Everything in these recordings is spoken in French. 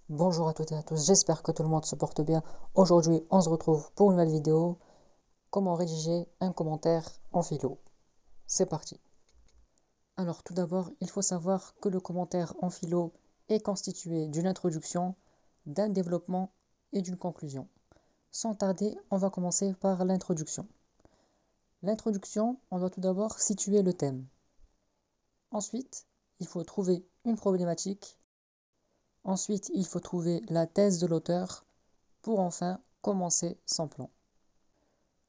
Bonjour à toutes et à tous, j'espère que tout le monde se porte bien. Aujourd'hui, on se retrouve pour une nouvelle vidéo. Comment rédiger un commentaire en philo. C'est parti. Alors tout d'abord, il faut savoir que le commentaire en philo est constitué d'une introduction, d'un développement et d'une conclusion. Sans tarder, on va commencer par l'introduction. L'introduction, on doit tout d'abord situer le thème. Ensuite, il faut trouver une problématique. Ensuite, il faut trouver la thèse de l'auteur pour enfin commencer son plan.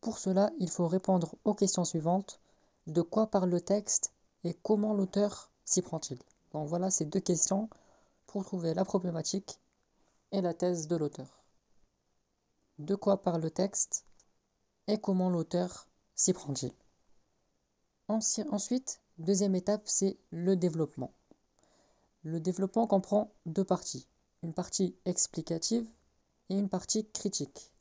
Pour cela, il faut répondre aux questions suivantes. De quoi parle le texte et comment l'auteur s'y prend-il? Donc voilà ces deux questions pour trouver la problématique et la thèse de l'auteur. De quoi parle le texte et comment l'auteur s'y prend-il? Ensuite, deuxième étape, c'est le développement. Le développement comprend deux parties. Une partie explicative et une partie critique.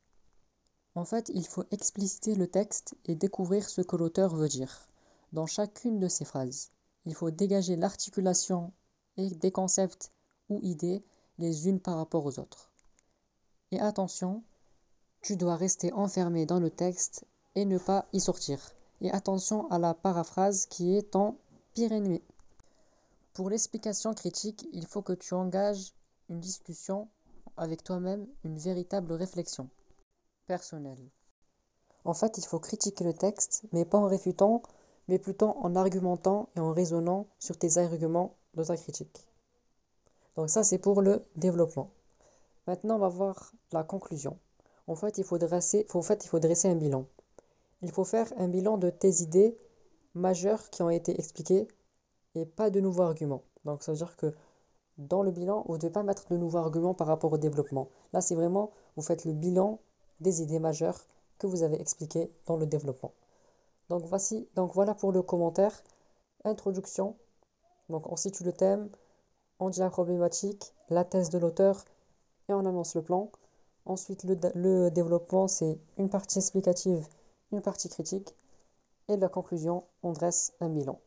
En fait, il faut expliciter le texte et découvrir ce que l'auteur veut dire. Dans chacune de ces phrases, il faut dégager l'articulation et des concepts ou idées les unes par rapport aux autres. Et attention, tu dois rester enfermé dans le texte et ne pas y sortir. Et attention à la paraphrase qui est ton pire ennemi. Pour l'explication critique, il faut que tu engages une discussion avec toi-même, une véritable réflexion personnelle. En fait, il faut critiquer le texte, mais pas en réfutant, mais plutôt en argumentant et en raisonnant sur tes arguments de ta critique. Donc ça, c'est pour le développement. Maintenant, on va voir la conclusion. En fait, il faut dresser un bilan. Il faut faire un bilan de tes idées majeures qui ont été expliquées et pas de nouveaux arguments. Donc ça veut dire que dans le bilan, vous ne devez pas mettre de nouveaux arguments par rapport au développement. Là, c'est vraiment, vous faites le bilan des idées majeures que vous avez expliquées dans le développement. Donc voilà pour le commentaire. Introduction. Donc on situe le thème, on dit la problématique, la thèse de l'auteur et on annonce le plan. Ensuite, le développement, c'est une partie explicative, une partie critique. Et la conclusion, on dresse un bilan.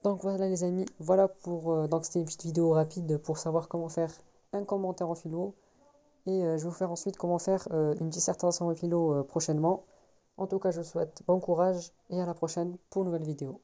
Donc voilà les amis, voilà donc c'était une petite vidéo rapide pour savoir comment faire un commentaire en philo. Et je vais vous faire ensuite comment faire une dissertation en philo prochainement. En tout cas, je vous souhaite bon courage et à la prochaine pour une nouvelle vidéo.